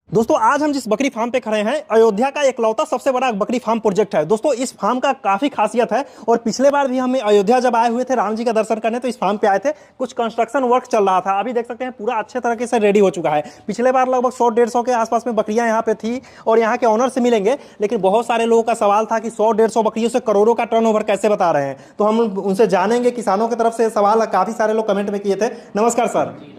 दोस्तों आज हम जिस बकरी फार्म पे खड़े हैं अयोध्या का एकलौता सबसे बड़ा बकरी फार्म प्रोजेक्ट है। दोस्तों इस फार्म का काफी खासियत है और पिछले बार भी हम अयोध्या जब आए हुए थे राम जी का दर्शन करने तो इस फार्म पे आए थे। कुछ कंस्ट्रक्शन वर्क चल रहा था, अभी देख सकते हैं पूरा अच्छे तरीके से रेडी हो चुका है। पिछले बार लगभग 100-150 के आसपास में बकरियां यहाँ पे थी और यहाँ के ऑनर से मिलेंगे, लेकिन बहुत सारे लोगों का सवाल था कि 100-150 बकरियों से करोड़ों का टर्नओवर कैसे बता रहे हैं। तो हम उनसे जानेंगे, किसानों की तरफ से सवाल काफी सारे लोग कमेंट में किए थे। नमस्कार सर।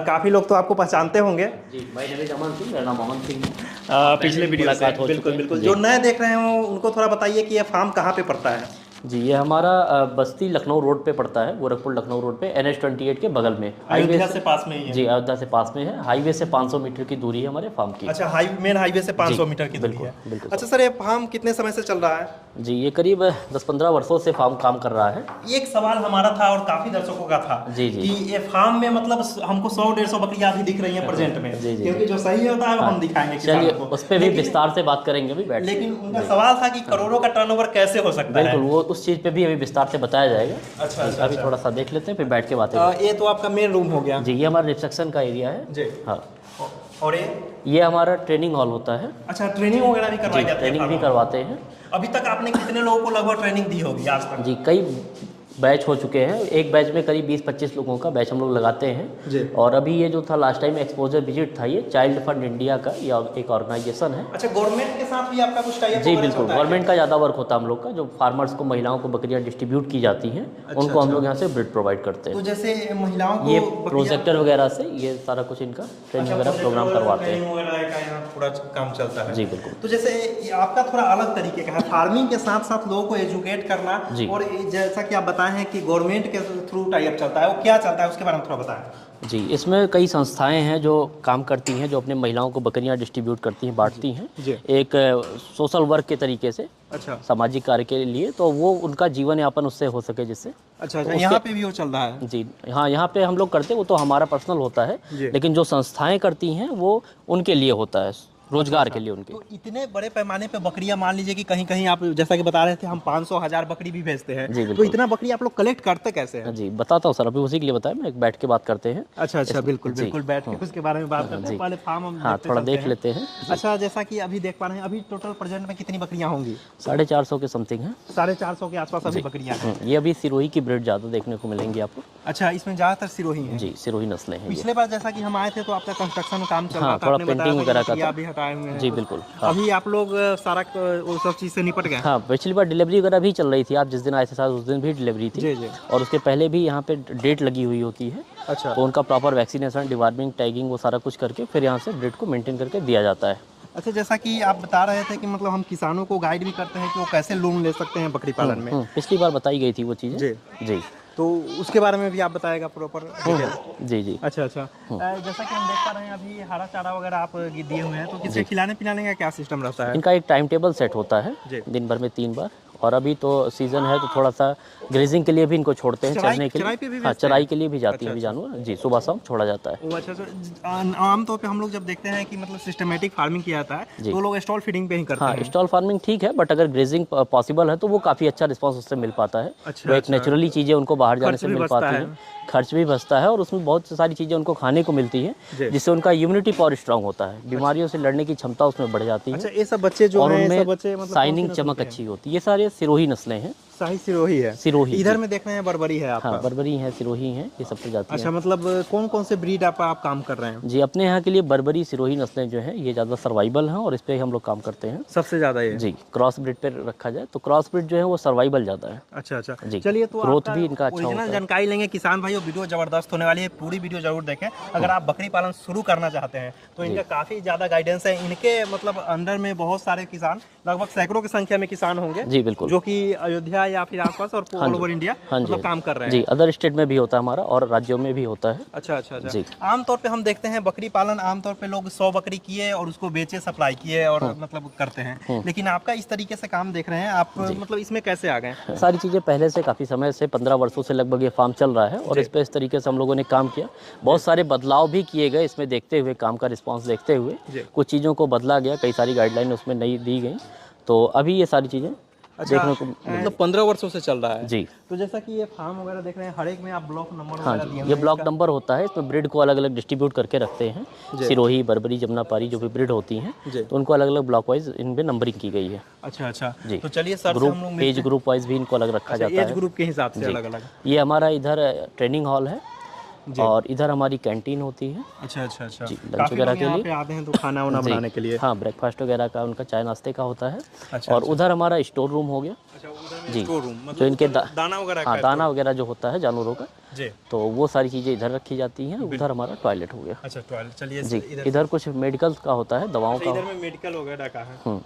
काफ़ी लोग तो आपको पहचानते होंगे जी। भाई नरेश अमन सिंह, मेरा नाम अमन सिंह है। पिछले वीडियो से बिल्कुल बिल्कुल। जो नए देख रहे हैं उनको थोड़ा बताइए कि ये फार्म कहाँ पे पड़ता है। जी, ये हमारा बस्ती लखनऊ रोड पे पड़ता है, गोरखपुर लखनऊ रोड पे NH-28 के बगल में। अयोध्या से पास में ही है। जी, अयोध्या से पास में है। हाईवे से 500 मीटर की दूरी है हमारे फार्म की। अच्छा, मेन हाईवे से 500 मीटर की दूरी है। बिल्कुल। अच्छा सर, ये फार्म कितने समय से चल रहा है। जी, ये करीब 10-15 वर्षों से फार्म काम कर रहा है। एक सवाल हमारा था और काफी दर्शकों का था जी कि ये फार्म में मतलब हमको 100-150 बकरियां भी दिख रही हैं प्रेजेंट में। जी, क्योंकि जो सही होता है हम दिखाएंगे चलिए उस पर भी विस्तार से बात करेंगे अभी बैठ। लेकिन उनका सवाल था कि करोड़ों का टर्नओवर कैसे हो सकता है। बिल्कुल, वो उस चीज़ पे भी अभी विस्तार से बताया जाएगा। अच्छा, अभी थोड़ा सा देख लेते हैं फिर बैठ के बातें। ये तो आपका मेन रूम हो गया। जी, ये हमारा रिसेप्शन का एरिया है जी। हाँ। और ये हमारा ट्रेनिंग हॉल होता है। अच्छा, ट्रेनिंग वगैरह भी करवाई जाती है। ट्रेनिंग भी करवाते हैं। अभी तक आपने कितने लोगों को लगभग ट्रेनिंग दी होगी आज तक। जी, कई बैच हो चुके हैं। एक बैच में करीब 20-25 लोगों का बैच हम लोग लगाते हैं जी। और अभी ये जो था लास्ट टाइम एक्सपोजर विजिट था, ये चाइल्ड फंड इंडिया का या एक ऑर्गेनाइजेशन है। अच्छा, गवर्नमेंट के साथ भी आपका कुछ टाई अप जी बिल्कुल, गवर्नमेंट का ज़्यादा वर्क होता है हम लोग का। जो फार्मर्स को, महिलाओं को बकरियां डिस्ट्रीब्यूट की जाती हैं, उनको हम लोग यहाँ से ब्रीड प्रोवाइड करते हैं। तो जैसे महिलाओं को ये प्रोजेक्टर वगैरह से ये सारा कुछ इनका ट्रेनिंग वगैरह प्रोग्राम करवाते हैं। पूरा काम चलता है। जी बिल्कुल। तो जैसे आपका थोड़ा अलग तरीके का है, फार्मिंग के साथ साथ लोगों को एजुकेट करना। और जैसा कि आप बताए हैं कि गवर्नमेंट के थ्रू टाई अप चलता है, वो क्या चलता है उसके बारे में थोड़ा बताएं। जी, इसमें कई संस्थाएं हैं जो काम करती हैं, जो अपने महिलाओं को बकरियां डिस्ट्रीब्यूट करती हैं, बांटती हैं एक सोशल वर्क के तरीके से। अच्छा, सामाजिक कार्य के लिए, तो वो उनका जीवन यापन उससे हो सके जिससे। अच्छा, यहाँ पे भी वो चल रहा है। जी हाँ, यहाँ पे हम लोग करते हैं, वो तो हमारा पर्सनल होता है, लेकिन जो संस्थाएं करती हैं वो उनके लिए होता है, रोजगार के लिए उनके। तो इतने बड़े पैमाने पे बकरियां, मान लीजिए कि कहीं कहीं आप जैसा कि बता रहे थे हम 500-1000 बकरी भी भेजते हैं। जी तो इतना बकरी आप लोग कलेक्ट करते कैसे हैं। जी बताता हूँ सर, अभी उसी के लिए बताया, मैं एक बैठ के बात करते हैं। अच्छा अच्छा, बिल्कुल बिल्कुल, बैठ के उसके बारे में बात करते हैं। पहले फार्म हम हाँ थोड़ा देख लेते हैं। अच्छा, जैसा कि अभी देख पा रहे हैं, अभी टोटल प्रेजेंट में कितनी बकरियां होंगी। 450 के समथिंग है। 450 के आसपास अभी बकरियां हैं। ये अभी सिरोही की ब्रीड ज़्यादा देखने को मिलेंगी आपको। अच्छा, इसमें ज़्यादातर सिरोही है। जी, सिरोही नस्लें हैं। पिछले बार जैसा कि हम आए थे तो आपका कंस्ट्रक्शन काम चल रहा था, थोड़ा पेंटिंग वगैरह का था। भी हटाए हुए हैं। जी बिल्कुल। अभी आप लोग सारा वो सब चीज़ से निपट गए। हाँ, पिछली बार डिलीवरी वगैरह भी चल रही थी। आप जिस दिन आए थे शायद उस दिन भी डिलीवरी थी। जी। और उसके पहले भी यहाँ पे डेट लगी हुई होती है। अच्छा, तो उनका प्रॉपर वैक्सीनेशन, डिवार्मिंग, टैगिंग वो सारा कुछ करके फिर यहाँ से ब्रीड को मेंटेन करके दिया जाता है। अच्छा, जैसा कि आप बता रहे थे कि मतलब हम किसानों को गाइड भी करते हैं कि वो कैसे लोन ले सकते हैं बकरी पालन में। पिछली बार बताई गई थी वो चीज़ें। जी। तो उसके बारे में भी आप बताएगा प्रॉपर। जी। अच्छा। जैसा कि हम देख पा रहे हैं अभी हरा चारा वगैरह आप दिए हुए हैं, तो किसे खिलाने पिलाने का क्या सिस्टम रहता है। इनका एक टाइम टेबल सेट होता है, दिन भर में 3 बार। और अभी तो सीजन है तो थोड़ा सा ग्रेजिंग के लिए भी इनको छोड़ते हैं, चरने के लिए। हाँ, चराई के लिए भी जाती है अभी जानवर। जी, सुबह शाम छोड़ा जाता है। अच्छा, आमतौर पे हम लोग जब देखते हैं कि मतलब सिस्टमेटिक फार्मिंग किया जाता है तो लोग स्टॉल फीडिंग पे ही करते हैं। हाँ, स्टॉल फार्मिंग ठीक है, बट अगर ग्रेजिंग पॉसिबल है तो वो काफ़ी अच्छा रिस्पांस उससे मिल पाता है। वो एक नेचुरली चीज़ें उनको बाहर जाने से मिल पाती है, खर्च भी बचता है और उसमें बहुत सारी चीज़ें उनको खाने को मिलती है, जिससे उनका इम्यूनिटी पावर स्ट्रांग होता है, बीमारियों से लड़ने की क्षमता उसमें बढ़ जाती है। अच्छा, ये सब बच्चे जो हैं, सब बच्चे मतलब शाइनिंग, चमक अच्छी होती है। ये सारे सिरोही नस्लें हैं। शाही सिरोही है। सिरोही इधर में देख रहे हैं बर्बरी है आपका। हाँ, बर्बरी है, सिरोही है, ये सब प्रजातियां। अच्छा, मतलब कौन कौन से ब्रीड आप काम कर रहे हैं। जी, अपने यहाँ के लिए बर्बरी, सिरोही नस्लें जो हैं ये ज़्यादा सर्वाइवल हैं और इस पे हम लोग काम करते हैं सबसे ज़्यादा। ये जी, क्रॉस ब्रीड पे रखा जाए तो क्रॉस ब्रीड जो है वो सर्वाइवल ज़्यादा है। अच्छा जी, चलिए, तो ग्रोथ भी इनका अच्छा होता है। जानकारी लेंगे किसान भाइयों। वीडियो जबरदस्त होने वाली है, पूरी वीडियो जरूर देखें। अगर आप बकरी पालन शुरू करना चाहते हैं तो इनका काफ़ी ज़्यादा गाइडेंस है। इनके मतलब अंडर में बहुत सारे किसान, लगभग सैकड़ों की संख्या में किसान होंगे। जी बिल्कुल, जो कि अयोध्या या फिर आसपास और ऑल ओवर इंडिया मतलब काम कर रहे हैं। जी, अदर स्टेट में भी होता है हमारा और राज्यों में भी होता है। अच्छा। आमतौर पे हम देखते हैं बकरी पालन, आमतौर पे लोग 100 बकरी किए और उसको बेचे, सप्लाई किए और मतलब करते हैं। लेकिन आपका इस तरीके से काम देख रहे हैं आप, मतलब इसमें कैसे आ गए। सारी चीज़ें पहले से काफ़ी समय से 15 वर्षों से लगभग ये फार्म चल रहा है और इस पर इस तरीके से हम लोगों ने काम किया। बहुत सारे बदलाव भी किए गए इसमें, देखते हुए, काम का रिस्पॉन्स देखते हुए कुछ चीज़ों को बदला गया, कई सारी गाइडलाइन उसमें नई दी गई। तो अभी ये सारी चीज़ें देखने को मतलब 15 वर्षों से चल रहा है जी। तो जैसा कि ये फार्म वगैरह देख रहे हैं, हर एक में आप ब्लॉक नंबर हाँ वगैरह दिए जी, ये ब्लॉक नंबर होता है, इसमें ब्रीड को अलग अलग डिस्ट्रीब्यूट करके रखते हैं। सिरोही, बर्बरी, जमुनापारी जो भी ब्रीड होती हैं तो उनको अलग अलग ब्लॉक वाइज इनमें नंबरिंग की गई है। अच्छा अच्छा जी। तो चलिए सर से हम लोग ग्रुप, एज ग्रुप वाइज भी इनको अलग रखा जाता एज है। ग्रुप के हिसाब से जी। अलग अलग। ये हमारा इधर ट्रेनिंग हॉल है और इधर हमारी कैंटीन होती है। अच्छा अच्छा अच्छा जी, लंच काफी वगैरह लोग के यहाँ लिए पे आते हैं तो खाना वाना जी, बनाने के लिए। हाँ, ब्रेकफास्ट वगैरह का उनका चाय नाश्ते का होता है। अच्छा, और उधर हमारा स्टोर रूम हो गया। अच्छा उधर में जी, स्टोर रूम जो मतलब इनके उधर दाना वगैरह हाँ, का दाना वगैरह जो होता है जानवरों का, जी। तो वो सारी चीज़ें इधर रखी जाती हैं। उधर हमारा टॉयलेट हो गया। अच्छा टॉयलेट, चलिए जी, इधर कुछ मेडिकल का होता है, दवाओं का। इधर में मेडिकल वगैरह का है।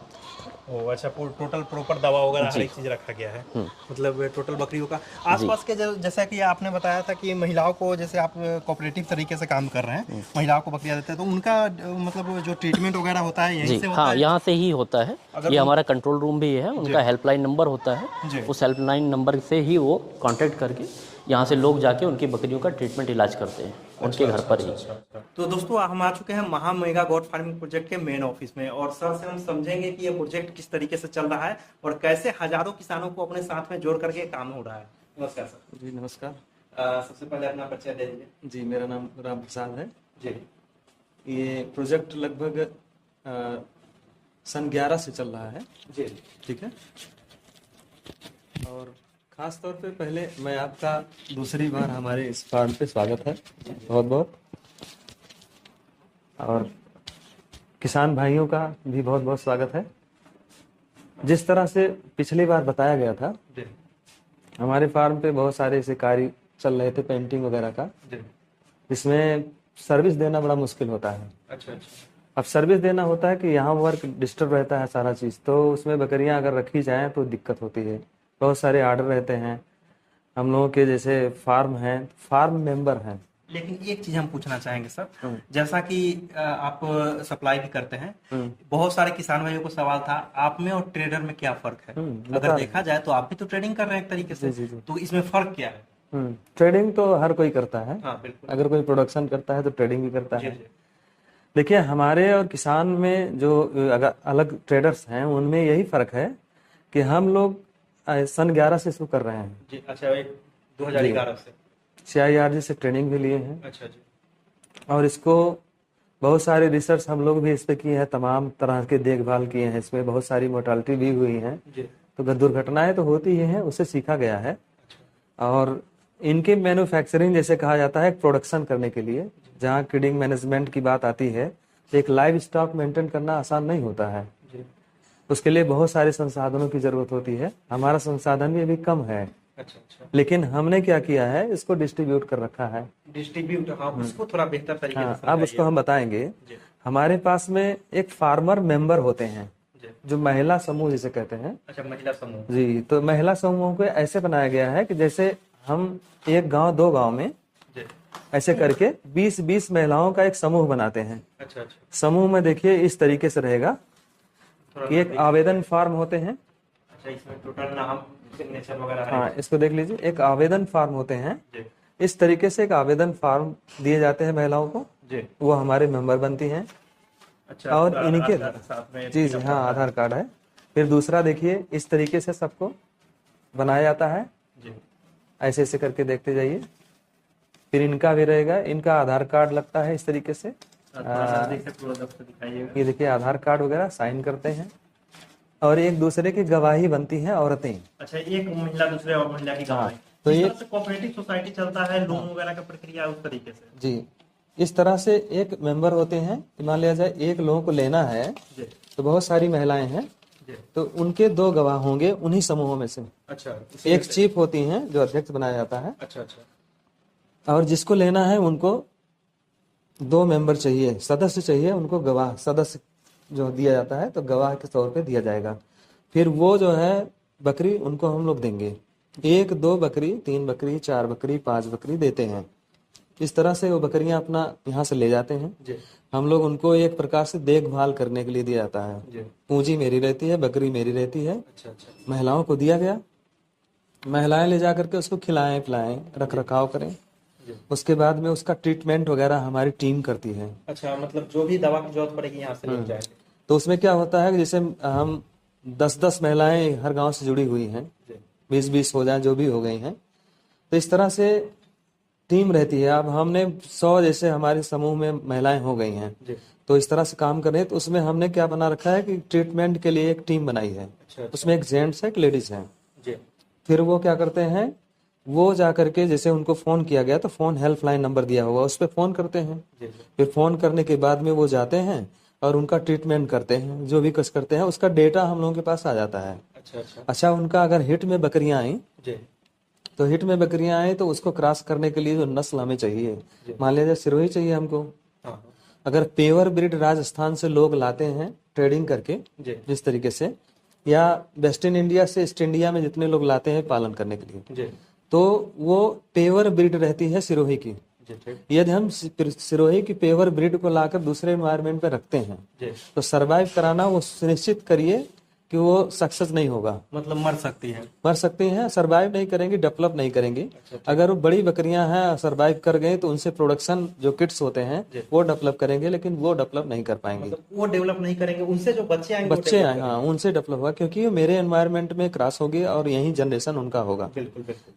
ओ अच्छा, टोटल प्रॉपर दवा वगैरह हर एक चीज़ रखा गया है, मतलब टोटल बकरियों का। आसपास के जैसा कि आपने बताया था कि महिलाओं को, जैसे आप कोऑपरेटिव तरीके से काम कर रहे हैं, महिलाओं को बकरियां देते हैं, तो उनका मतलब जो ट्रीटमेंट वगैरह होता है यहीं से होता हाँ, है? यहाँ से ही होता है। ये हमारा कंट्रोल रूम भी है, उनका हेल्पलाइन नंबर होता है। उस हेल्पलाइन नंबर से ही वो कांटेक्ट करके यहाँ से लोग जाके उनकी बकरियों का ट्रीटमेंट इलाज करते हैं उनके घर पर ही। तो दोस्तों हम आ चुके हैं महा मेगा गॉट फार्मिंग प्रोजेक्ट के मेन ऑफिस में, और सर से हम समझेंगे कि ये प्रोजेक्ट किस तरीके से चल रहा है और कैसे हजारों किसानों को अपने साथ में जोड़ करके काम हो रहा है। नमस्कार सर। जी नमस्कार। सबसे पहले अपना परिचय दे दीजिए। जी मेरा नाम राम प्रसाद है जी। ये प्रोजेक्ट लगभग सन 11 से चल रहा है। जी ठीक है। और ख़ास तौर पे पहले मैं आपका दूसरी बार हमारे इस फार्म पे स्वागत है, बहुत बहुत। और किसान भाइयों का भी बहुत बहुत स्वागत है। जिस तरह से पिछली बार बताया गया था, हमारे फार्म पे बहुत सारे ऐसे कार्य चल रहे थे पेंटिंग वगैरह का, इसमें सर्विस देना बड़ा मुश्किल होता है। अच्छा अच्छा। अब सर्विस देना होता है कि यहाँ वर्क डिस्टर्ब रहता है सारा चीज़, तो उसमें बकरियाँ अगर रखी जाएं तो दिक्कत होती है। बहुत सारे आर्डर रहते हैं हम लोगों के, जैसे फार्म हैं, फार्म मेंबर हैं। लेकिन एक चीज हम पूछना चाहेंगे सर, जैसा कि आप सप्लाई भी करते हैं, बहुत सारे किसान भाइयों को सवाल था आप में और ट्रेडर में क्या फर्क है। अगर देखा जाए तो आप भी तो ट्रेडिंग कर रहे हैं एक तरीके से, तो इसमें फर्क क्या है? ट्रेडिंग तो हर कोई करता है। हाँ, बिल्कुल। अगर कोई प्रोडक्शन करता है तो ट्रेडिंग भी करता है। देखिए हमारे और किसान में जो अगर अलग ट्रेडर्स हैं उनमें यही फर्क है कि हम लोग सन 11 से इसको कर रहे हैं जी। अच्छा, 2011 से CIRG से ट्रेनिंग भी लिए हैं। अच्छा जी। और इसको बहुत सारे रिसर्च हम लोग भी इस पे किए हैं, तमाम तरह के देखभाल किए हैं, इसमें बहुत सारी मोर्टालिटी भी हुई हैं। तो दुर्घटनाएं तो होती ही हैं, उससे सीखा गया है। और इनके मैन्युफैक्चरिंग जैसे कहा जाता है प्रोडक्शन करने के लिए, जहाँ फीडिंग मैनेजमेंट की बात आती है, तो एक लाइव स्टॉक मेंटेन करना आसान नहीं होता है। उसके लिए बहुत सारे संसाधनों की जरूरत होती है। हमारा संसाधन भी अभी कम है। अच्छा। लेकिन हमने क्या किया है, इसको डिस्ट्रीब्यूट कर रखा है। डिस्ट्रीब्यूट, हाँ, उसको थोड़ा बेहतर तरीके से अब समझाइए। उसको हम बताएंगे। हमारे पास में एक फार्मर मेंबर होते हैं जो महिला समूह जिसे कहते हैं। अच्छा, महिला समूह। जी, तो महिला समूहों को ऐसे बनाया गया है कि जैसे हम एक गांव, दो गांव में ऐसे करके 20-20 महिलाओं का एक समूह बनाते हैं। अच्छा। समूह में देखिए इस तरीके से रहेगा कि एक आवेदन फॉर्म होते हैं। अच्छा, इसमें टोटल नाम, सिग्नेचर वगैरह। हाँ, इसको देख लीजिए, एक आवेदन फॉर्म होते हैं। इस तरीके से एक आवेदन फॉर्म दिए जाते हैं महिलाओं को, वो हमारे मेंबर बनती हैं। अच्छा, और इनके जी हाँ, आधार कार्ड है। फिर दूसरा देखिए इस तरीके से सबको बनाया जाता है। ऐसे ऐसे करके देखते जाइए। फिर इनका भी रहेगा, इनका आधार कार्ड लगता है इस तरीके से। ये देखिए आधार कार्ड वगैरह साइन करते हैं और एक दूसरे की गवाही बनती है औरतें। अच्छा, एक महिला दूसरे और महिला की गवाही। तो ये कोऑपरेटिव सोसाइटी चलता है, लोन वगैरह का प्रक्रिया उस तरीके से। जी, इस तरह से एक मेंबर होते हैं। मान लिया जाए एक लोगों को लेना है तो बहुत सारी महिलाएं हैं, तो उनके 2 गवाह होंगे उन्हीं समूहों में से। अच्छा, एक चीफ होती हैं जो अध्यक्ष बनाया जाता है। अच्छा। और जिसको लेना है उनको 2 मेंबर चाहिए, सदस्य चाहिए, उनको गवाह सदस्य जो दिया जाता है, तो गवाह के तौर पे दिया जाएगा। फिर वो जो है बकरी उनको हम लोग देंगे, 1, 2 बकरी, 3 बकरी, 4 बकरी, 5 बकरी देते हैं। इस तरह से वो बकरियां अपना यहाँ से ले जाते हैं। हम लोग उनको एक प्रकार से देखभाल करने के लिए दिया जाता है। पूंजी मेरी रहती है, बकरी मेरी रहती है। महिलाओं को दिया गया, महिलाएं ले जा करके उसको खिलाएं पिलाएं, रख रखाव करें। उसके बाद में उसका ट्रीटमेंट वगैरह हमारी टीम करती है। अच्छा, मतलब जो भी दवा की जरूरत पड़ेगी यहाँ से ले जाएंगे। तो उसमें क्या होता है कि जैसे हम 10-10 महिलाएं हर गांव से जुड़ी हुई हैं, 20-20 हो जाए जो भी हो गई हैं। तो इस तरह से टीम रहती है। अब हमने 100 जैसे हमारे समूह में महिलाएं हो गई हैं, तो इस तरह से काम कर रहे हैं। तो उसमें हमने क्या बना रखा है कि ट्रीटमेंट के लिए एक टीम बनाई है। उसमें एक जेंट्स है, एक लेडीज है। फिर वो क्या करते हैं, वो जा करके जैसे उनको फोन किया गया तो फोन हेल्पलाइन नंबर दिया होगा, उस पर फोन करते हैं। फिर फोन करने के बाद में वो जाते हैं और उनका ट्रीटमेंट करते हैं, जो भी कुछ करते हैं उसका डेटा हम लोगों के पास आ जाता है। अच्छा, उनका अगर हिट में बकरियां आई तो हिट में बकरियां आए तो उसको क्रॉस करने के लिए जो नस्ल हमें चाहिए, मान लीजिए सिरोही चाहिए हमको। अगर पेवर ब्रीड राजस्थान से लोग लाते हैं ट्रेडिंग करके जिस तरीके से, या वेस्टर्न इंडिया से ईस्ट इंडिया में जितने लोग लाते हैं पालन करने के लिए, तो वो पेवर ब्रीड रहती है सिरोही की। यदि हम सिरोही की पेवर ब्रीड को लाकर दूसरे एनवायरनमेंट पे रखते हैं तो सरवाइव कराना वो सुनिश्चित करिए कि वो सक्सेस नहीं होगा, मतलब मर सकती हैं, सरवाइव नहीं करेंगी, डेवलप नहीं करेंगी। अगर वो बड़ी बकरियां हैं सरवाइव कर गए तो उनसे प्रोडक्शन जो किट्स होते हैं वो डेवलप करेंगे, लेकिन वो डेवलप नहीं कर पाएंगे। मतलब वो डेवलप नहीं करेंगे, उनसे जो बच्चे आए, हाँ, उनसे डेवलप होगा, क्योंकि मेरे एनवायरनमेंट में क्रॉस होगी और यही जनरेशन उनका होगा।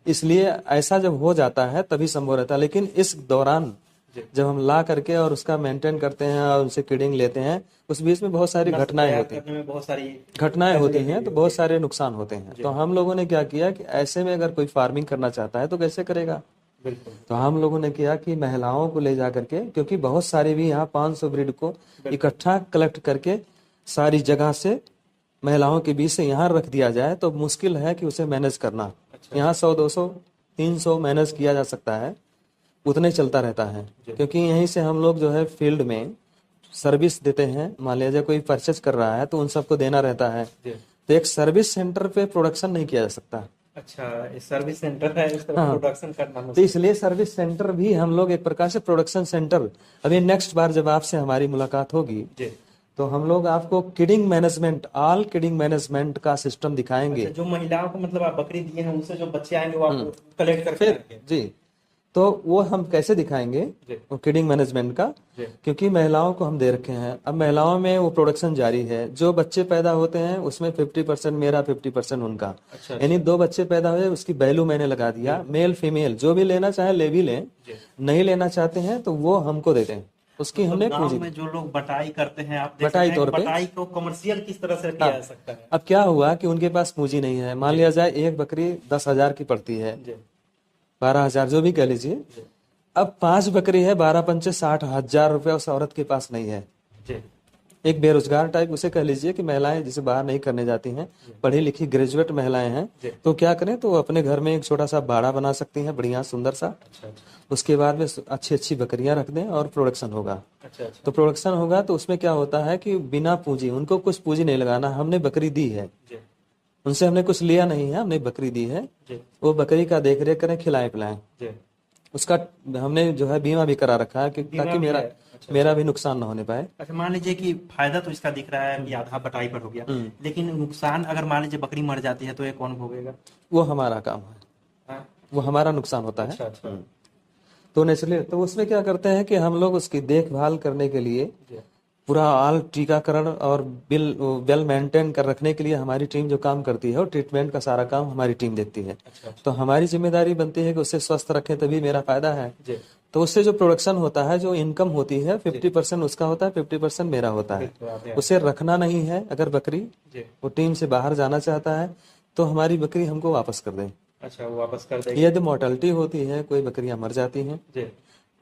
इसलिए ऐसा जब हो जाता है तभी संभव रहता है। लेकिन इस दौरान जब हम ला करके और उसका मेंटेन करते हैं और उनसे किडिंग लेते हैं, उस बीच में बहुत सारी घटनाएं होती हैं, तो बहुत सारे नुकसान होते हैं। तो हम लोगों ने क्या किया कि ऐसे में अगर कोई फार्मिंग करना चाहता है तो कैसे करेगा। तो हम लोगों ने किया कि महिलाओं को ले जा करके, क्योंकि बहुत सारे भी यहाँ 500 ब्रीड को इकट्ठा कलेक्ट करके सारी जगह से महिलाओं के बीच से यहाँ रख दिया जाए तो मुश्किल है कि उसे मैनेज करना। यहाँ 100, 200, 300 मैनेज किया जा सकता है, उतने चलता रहता है। क्योंकि यहीं से हम लोग जो है फील्ड में सर्विस देते हैं। मान लीजिए कोई परचेज कर रहा है तो उन सबको देना रहता है। तो एक सर्विस सेंटर पे प्रोडक्शन नहीं किया जा सकता। अच्छा, सर्विस सेंटर है, इस तरह प्रोडक्शन करना। तो इसलिए सर्विस सेंटर भी हम लोग एक प्रकार से प्रोडक्शन सेंटर, अभी नेक्स्ट बार जब आपसे हमारी मुलाकात होगी तो हम लोग आपको kidding management, all kidding management का सिस्टम दिखाएंगे। जो महिलाओं को मतलब आप बकरी दिए हैं उनसे जो बच्चे आएंगे वो आप कलेक्ट करके जी, तो वो हम कैसे दिखाएंगे वो किडिंग मैनेजमेंट का, क्योंकि महिलाओं को हम दे रखे हैं। अब महिलाओं में वो प्रोडक्शन जारी है, जो बच्चे पैदा होते हैं उसमें 50% मेरा, 50% उनका। यानी 2 बच्चे पैदा हुए उसकी वैल्यू मैंने लगा दिया। मेल फीमेल जो भी लेना चाहे ले भी लें, नहीं लेना चाहते हैं तो वो हमको देते हैं। उसकी हमने पूंजी में जो लोग बटाई करते हैं, आप बटाई तौर पे, बटाई को कमर्शियल किस तरह से किया जा सकता है। अब क्या हुआ कि उनके पास पूंजी नहीं है। मान लिया जाए एक बकरी 10,000 की पड़ती है, 12,000 जो भी कह लीजिए। अब 5 बकरी है, 12 पंचे 60,000 रुपया उस औरत के पास नहीं है। एक बेरोजगार टाइप उसे कह लीजिए कि महिलाएं जिसे बाहर नहीं करने जाती हैं, पढ़ी लिखी ग्रेजुएट महिलाएं हैं, तो क्या करें, तो अपने घर में एक छोटा सा बाड़ा बना सकती हैं, बढ़िया सुंदर सा। उसके बाद में अच्छी अच्छी बकरियां रख दें और प्रोडक्शन होगा। तो प्रोडक्शन होगा तो उसमें क्या होता है कि बिना पूंजी, उनको कुछ पूंजी नहीं लगाना, हमने बकरी दी है, उनसे हमने कुछ लिया नहीं है, हमने बकरी दी है। वो बकरी का देख रेख करें, खिलाएं पिलाएं, उसका हमने जो है बीमा भी करा रखा है कि ताकि मेरा भी नुकसान ना होने पाए। अच्छा, मान लीजिए कि फायदा तो इसका दिख रहा है कि आधा बटाई पर हो गया, लेकिन नुकसान अगर मान लीजिए बकरी मर जाती है तो ये कौन भोगेगा। वो हमारा काम है, वो हमारा नुकसान होता है। तो नेचुरली तो उसमें क्या करते हैं कि हम लोग उसकी देखभाल करने के लिए पूरा ऑल टीकाकरण और वेल मेंटेन कर रखने के लिए हमारी टीम जो काम करती है, और ट्रीटमेंट का सारा काम हमारी टीम देखती है। तो हमारी जिम्मेदारी बनती है कि उसे स्वस्थ रखें, तभी मेरा फायदा है। तो उससे जो प्रोडक्शन होता है, जो इनकम होती है, 50% उसका होता है, 50% मेरा होता है। उसे रखना नहीं है। अगर बकरी वो टीम से बाहर जाना चाहता है तो हमारी बकरी हमको वापस कर दें। अच्छा, वो वापस कर दें। यदि मोर्टेलिटी होती है, कोई बकरियां मर जाती हैं,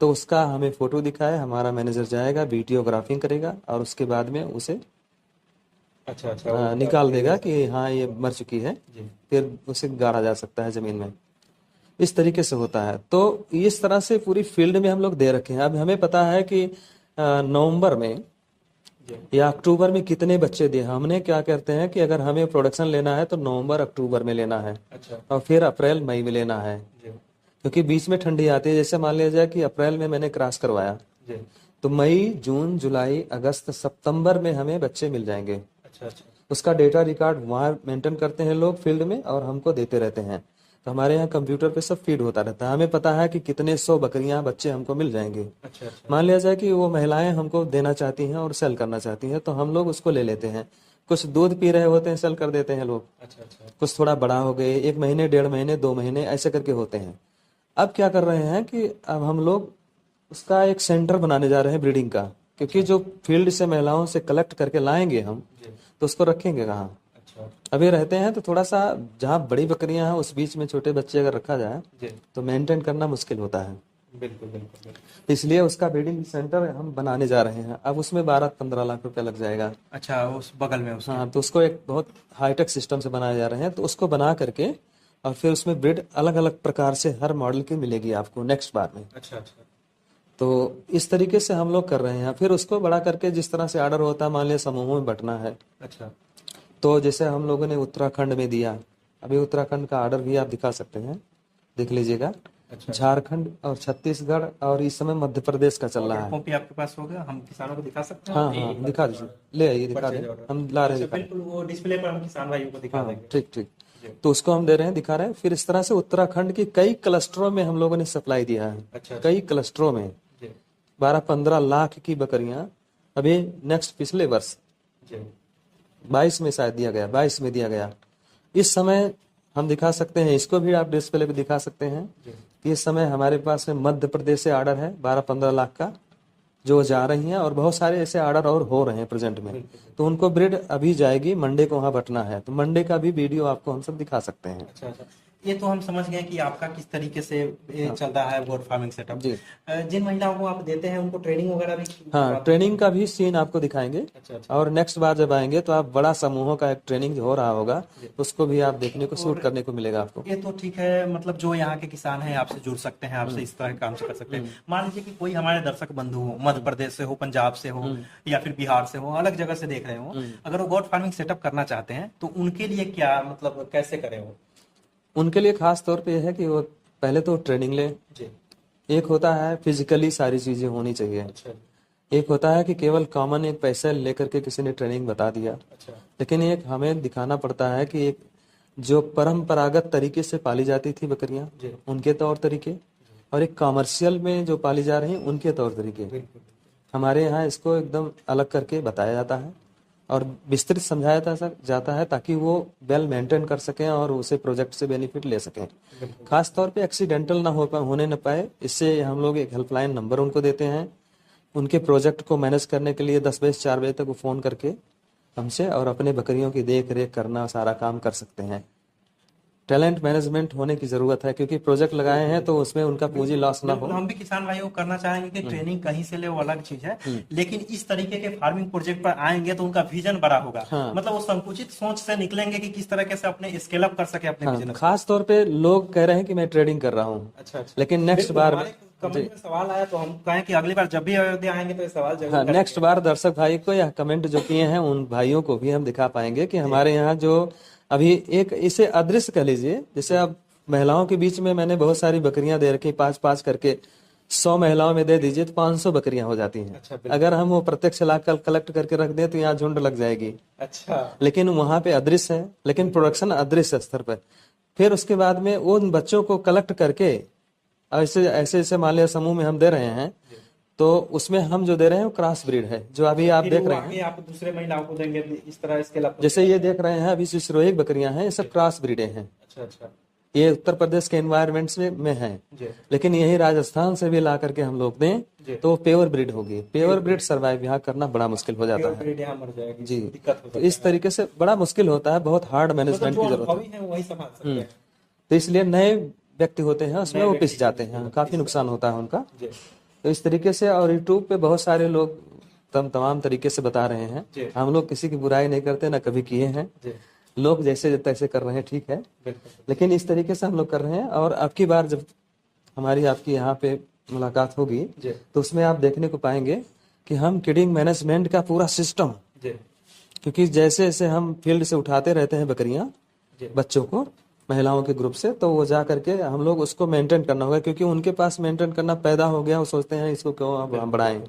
तो उसका हमें फोटो दिखाए, हमारा मैनेजर जाएगा, वीडियोग्राफिंग करेगा और उसके बाद में उसे निकाल देगा कि हाँ ये मर चुकी है, फिर उसे गाड़ा जा सकता है जमीन में। इस तरीके से होता है। तो इस तरह से पूरी फील्ड में हम लोग दे रखे हैं। अब हमें पता है कि नवंबर में या अक्टूबर में कितने बच्चे दिए। हमने क्या कहते हैं कि अगर हमें प्रोडक्शन लेना है तो नवंबर अक्टूबर में लेना है, और फिर अप्रैल मई में लेना है, क्योंकि बीच में ठंडी आती है। जैसे मान लिया जाए कि अप्रैल में मैंने क्रॉस करवाया तो मई, जून, जुलाई, अगस्त, सितंबर में हमें बच्चे मिल जाएंगे। उसका डेटा रिकॉर्ड वहाँ मेंटेन करते हैं लोग फील्ड में और हमको देते रहते हैं। तो हमारे यहाँ कंप्यूटर पे सब फीड होता रहता है। हमें पता है कि कितने 100 बकरियां बच्चे हमको मिल जाएंगे। मान लिया जाए कि वो महिलाएं हमको देना चाहती हैं और सेल करना चाहती हैं, तो हम लोग उसको ले लेते हैं। कुछ दूध पी रहे होते हैं सेल कर देते हैं लोग। अच्छा अच्छा। कुछ थोड़ा बड़ा हो गए, 1 महीने 1.5 महीने 2 महीने ऐसे करके होते हैं। अब क्या कर रहे हैं कि अब हम लोग उसका एक सेंटर बनाने जा रहे हैं ब्रीडिंग का, क्योंकि जो फील्ड से महिलाओं से कलेक्ट करके लाएंगे हम, तो उसको रखेंगे कहाँ। अच्छा अभी रहते हैं तो थोड़ा सा जहाँ बड़ी बकरियां हैं उस बीच में छोटे बच्चे अगर रखा जाए तो मेंटेन करना मुश्किल होता है। बिल्कुल बिल्कुल। इसलिए उसका ब्रीडिंग सेंटर हम बनाने जा रहे हैं। अब उसमें 12-15 लाख रुपया लग जाएगा। अच्छा, उस बगल में उसके। हाँ, तो उसको एक बहुत हाईटेक सिस्टम से बनाए जा रहे हैं, तो उसको बना करके और फिर उसमें ब्रीड अलग अलग प्रकार से हर मॉडल की मिलेगी आपको नेक्स्ट बार में। अच्छा अच्छा। तो इस तरीके से हम लोग कर रहे हैं। फिर उसको बड़ा करके जिस तरह से ऑर्डर होता है, मान लिया समूहों में बंटना है, अच्छा। तो जैसे हम लोगों ने उत्तराखंड में दिया, अभी उत्तराखंड का ऑर्डर भी आप दिखा सकते हैं, देख लीजिएगा। अच्छा। झारखंड और छत्तीसगढ़ और इस समय मध्य प्रदेश का चल रहा है। कॉपी आपके पास होगा, हम किसानों को दिखा सकते हैं। हाँ हाँ, दिखा दीजिए, ले आइए, दिखा दें, हम ला रहे हैं, दिखा बिल्कुल, वो डिस्प्ले पर हम किसान भाइयों को दिखा हाँ, देंगे। ठीक ठीक। तो उसको हम दे रहे हैं, दिखा रहे हैं। फिर इस तरह से उत्तराखंड की कई क्लस्टरों में हम लोगों ने सप्लाई दिया है। अच्छा। कई क्लस्टरों में 12-15 लाख की बकरियां अभी नेक्स्ट पिछले वर्ष 22 में शायद दिया गया, 22 में दिया गया। इस समय हम दिखा सकते हैं, इसको भी आप डिस्प्ले पे दिखा सकते हैं। इस समय हमारे पास में मध्य प्रदेश से ऑर्डर है 12-15 लाख का, जो जा रही हैं, और बहुत सारे ऐसे ऑर्डर और हो रहे हैं प्रेजेंट में। तो उनको ब्रीड अभी जाएगी, मंडे को वहां बटना है, तो मंडे का भी वीडियो आपको हम सब दिखा सकते हैं। अच्छा अच्छा। ये तो हम समझ गए कि आपका किस तरीके से ये चल रहा है गोट फार्मिंग सेटअप। जी। जिन महिलाओं को आप देते हैं उनको ट्रेनिंग वगैरह भी हाँ, ट्रेनिंग का भी सीन आपको दिखाएंगे। अच्छा अच्छा। और नेक्स्ट बार जब आएंगे तो आप बड़ा समूहों का एक ट्रेनिंग हो रहा होगा, उसको भी आप देखने को, शूट करने को मिलेगा आपको। ये तो ठीक है, मतलब जो यहाँ के किसान हैं आपसे जुड़ सकते हैं, आपसे इस तरह के काम से कर सकते हैं। मान लीजिए कि कोई हमारे दर्शक बंधु हो, मध्य प्रदेश से हो, पंजाब से हो, या फिर बिहार से हो, अलग जगह से देख रहे हो, अगर वो गोट फार्मिंग सेटअप करना चाहते हैं तो उनके लिए क्या, मतलब कैसे करें वो? उनके लिए खास तौर पे यह है कि वो पहले तो ट्रेनिंग ले। जी। एक होता है फिजिकली सारी चीजें होनी चाहिए। अच्छा एक होता है कि केवल कॉमन एक पैसा लेकर के किसी ने ट्रेनिंग बता दिया। अच्छा। लेकिन एक हमें दिखाना पड़ता है कि एक जो परंपरागत तरीके से पाली जाती थी बकरियां, उनके तौर तरीके, और एक कॉमर्शियल में जो पाली जा रही हैं उनके तौर तरीके। हमारे यहाँ इसको एकदम अलग करके बताया जाता है और विस्तृत समझाया जाता है, ताकि वो वेल मेंटेन कर सकें और उसे प्रोजेक्ट से बेनिफिट ले सकें। खास तौर पे एक्सीडेंटल ना होने न पाए, इससे हम लोग एक हेल्पलाइन नंबर उनको देते हैं। उनके प्रोजेक्ट को मैनेज करने के लिए 10 बजे से 4 बजे तक वो फ़ोन करके हमसे और अपने बकरियों की देख रेख करना सारा काम कर सकते हैं। टैलेंट मैनेजमेंट होने की जरूरत है, क्योंकि प्रोजेक्ट लगाए हैं तो उसमें उनका पूंजी लॉस ना हो। हम भी किसान भाइयों को करना चाहेंगे कि ट्रेनिंग कहीं से ले वो अलग चीज है, लेकिन इस तरीके के फार्मिंग प्रोजेक्ट पर आएंगे तो उनका विजन बड़ा होगा। मतलब वो संकुचित सोच से निकलेंगे कि किस तरह से अपने स्केल अप कर सके अपने बिजनेस। खास तौर पे लोग कह रहे हैं कि मैं ट्रेडिंग कर रहा हूँ। अच्छा। लेकिन नेक्स्ट बार कमेंट में सवाल आया तो हम कहें कि अगली बार जब भी अयोध्या आएंगे तो ये सवाल जरूर हाँ, नेक्स्ट बार दर्शक भाई को या कमेंट जो किए हैं उन भाइयों को भी हम दिखा पाएंगे कि हमारे यहाँ जो अभी एक इसे अदृश्य कह लीजिए, जैसे अब महिलाओं के बीच में मैंने बहुत सारी बकरियां दे रखी, 5-5 करके 100 महिलाओं में दे दीजिए तो 500 बकरियां हो जाती हैं। अच्छा, अगर हम वो प्रत्यक्ष लाकर कलेक्ट करके रख दें तो यहाँ झुंड लग जाएगी। अच्छा। लेकिन वहां पे अदृश्य है, लेकिन प्रोडक्शन अदृश्य स्तर पर। फिर उसके बाद में उन बच्चों को कलेक्ट करके ऐसे ऐसे मान लिया समूह में हम दे रहे हैं, तो उसमें हम जो दे रहे हैं वो क्रॉस ब्रीड है, जो अभी आप देख रहे हैं। आप दूसरे महिलाओं को देंगे इस तरह स्केल अप। जैसे ये देख रहे हैं अभी सिरोही बकरियां हैं, ये सब क्रॉस ब्रीडें हैं। अच्छा अच्छा। ये उत्तर प्रदेश के एनवायरमेंट्स में है, लेकिन यही राजस्थान से भी ला करके हम लोग दें तो प्योर ब्रीड होगी। प्योर ब्रीड सर्वाइव यहाँ करना बड़ा मुश्किल हो जाता है। यहाँ मर जाएगी जी, तो इस तरीके से बड़ा मुश्किल होता है, बहुत हार्ड मैनेजमेंट की जरूरत है। वही संभाल सकते हैं। तो इसलिए नए व्यक्ति होते हैं उसमें वो पिस जाते हैं, काफी नुकसान होता है उनका। तो इस तरीके से, और यूट्यूब पे बहुत सारे लोग तमाम तरीके से बता रहे हैं। हम लोग किसी की बुराई नहीं करते, ना कभी किए हैं। लोग जैसे तैसे कर रहे हैं, ठीक है, लेकिन इस तरीके से हम लोग कर रहे हैं। और अब की बार जब हमारी आपकी यहाँ पे मुलाकात होगी तो उसमें आप देखने को पाएंगे कि हम किडिंग मैनेजमेंट का पूरा सिस्टम, क्योंकि जैसे जैसे हम फील्ड से उठाते रहते हैं बकरियां बच्चों को महिलाओं के ग्रुप से, तो वो जा करके हम लोग उसको मेंटेन करना होगा, क्योंकि उनके पास मेंटेन करना पैदा हो गया, वो सोचते हैं इसको क्यों हम बढ़ाएं।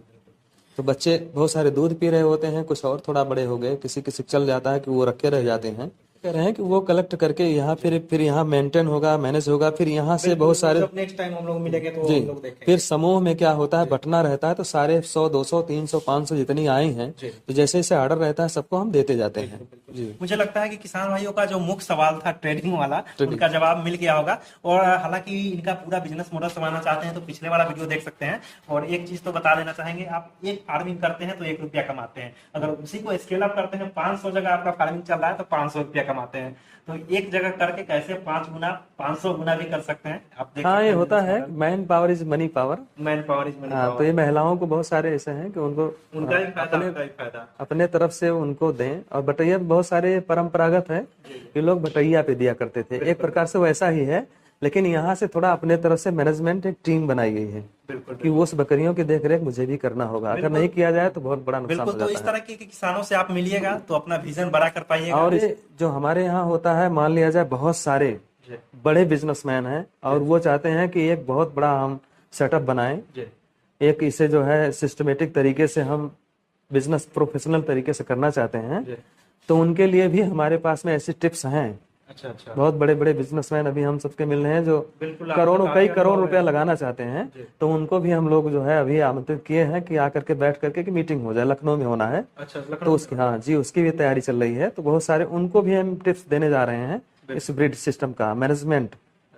तो बच्चे बहुत सारे दूध पी रहे होते हैं, कुछ और थोड़ा बड़े हो गए, किसी किसी चल जाता है कि वो रखे रह जाते हैं, कह रहे हैं कि वो कलेक्ट करके यहाँ फिर यहाँ मेंटेन होगा, मैनेज होगा, फिर यहाँ से बहुत सारे नेक्स्ट टाइम हम लोग मिलेंगे तो जी हम लोग देखेंगे। फिर समूह में क्या होता है, बंटना रहता है, तो सारे 100 200 300 500 जितनी आई हैं, तो जैसे जैसे ऑर्डर रहता है सबको हम देते जाते हैं। जी मुझे लगता है कि किसान भाइयों का जो मुख्य सवाल था ट्रेडिंग वाला, उनका जवाब मिल गया होगा। और हालांकि इनका पूरा बिजनेस मॉडल समझना चाहते हैं तो पिछले वाला वीडियो देख सकते हैं। और एक चीज तो बता देना चाहेंगे, आप एक फार्मिंग करते हैं तो 1 रुपया कमाते हैं, अगर उसी को स्केल अप करते हैं 500 जगह आपका फार्मिंग चल रहा है तो 500 रुपया कमाते हैं। तो एक जगह करके कैसे 5 गुना 500 गुना भी कर सकते हैं आप देख हाँ, सकते ये हैं। होता है man power is money power. Man power is money हाँ, तो ये महिलाओं को बहुत सारे ऐसे हैं कि उनको उनका भी फायदा, उनका भी फायदा। अपने तरफ से उनको दें। और बटैया बहुत सारे परंपरागत है कि लोग बटैया पे दिया करते थे, एक प्रकार से वैसा ही है, लेकिन यहाँ से थोड़ा अपने तरफ से मैनेजमेंट एक टीम बनाई गई है कि उस बकरियों की देखरेख मुझे भी करना होगा, अगर नहीं किया जाए तो बहुत बड़ा नुकसान हो तो जाता इस है। तरह के किसानों से आप मिलिएगा तो अपना विजन बड़ा कर पाइएगा। और ये जो हमारे यहाँ होता है, मान लिया जाए बहुत सारे बड़े बिजनेसमैन हैं और वो चाहते हैं कि एक बहुत बड़ा हम सेटअप बनाएं, एक इसे जो है सिस्टमेटिक तरीके से हम बिजनेस प्रोफेशनल तरीके से करना चाहते हैं, तो उनके लिए भी हमारे पास में ऐसी टिप्स हैं। अच्छा अच्छा, बहुत बड़े बड़े बिजनेसमैन अभी हम सबके मिल रहे हैं जो बिल्कुल कई करोड़ रुपया लगाना चाहते हैं, तो उनको भी हम लोग जो है अभी आमंत्रित किए हैं कि आकर के बैठ करके कि मीटिंग हो जाए, लखनऊ में होना है। अच्छा, तो उसकी हाँ जी, उसकी भी तैयारी चल रही है। तो बहुत सारे उनको भी हम टिप्स देने जा रहे हैं इस ब्रीड सिस्टम का मैनेजमेंट।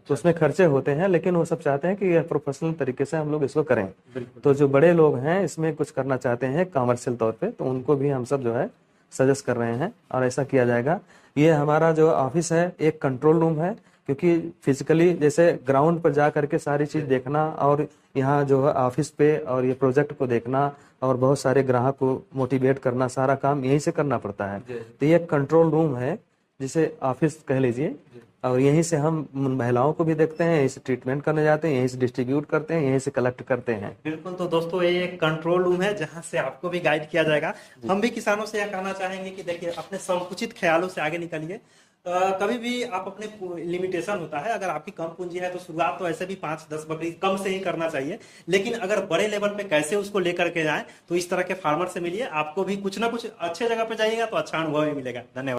तो उसमें खर्चे होते हैं, लेकिन वो सब चाहते हैं कि यह प्रोफेशनल तरीके से हम लोग इसको करें। तो जो बड़े लोग हैं इसमें कुछ करना चाहते हैं कमर्शियल तौर पे, तो उनको भी हम सब जो है सजेस्ट कर रहे हैं और ऐसा किया जाएगा। ये हमारा जो ऑफिस है एक कंट्रोल रूम है, क्योंकि फिजिकली जैसे ग्राउंड पर जा करके सारी चीज देखना और यहाँ जो है ऑफिस पे और ये प्रोजेक्ट को देखना और बहुत सारे ग्राहक को मोटिवेट करना, सारा काम यहीं से करना पड़ता है। तो ये कंट्रोल रूम है जिसे ऑफिस कह लीजिए, और यहीं से हम महिलाओं को भी देखते हैं, यहीं से ट्रीटमेंट करने जाते हैं, यहीं से डिस्ट्रीब्यूट करते हैं, यहीं से कलेक्ट करते हैं। बिल्कुल। तो दोस्तों ये एक कंट्रोल रूम है जहां से आपको भी गाइड किया जाएगा। हम भी किसानों से यह कहना चाहेंगे कि देखिए अपने संकुचित ख्यालों से आगे निकलिए। कभी भी आप अपने लिमिटेशन होता है, अगर आपकी कम पूंजी है तो शुरुआत तो ऐसे भी 5-10 बकरी कम से ही करना चाहिए, लेकिन अगर बड़े लेवल पे कैसे उसको लेकर के जाएं तो इस तरह के फार्मर से मिलिए, आपको भी कुछ ना कुछ अच्छे जगह पे जाइएगा तो अच्छा अनुभव भी मिलेगा। धन्यवाद।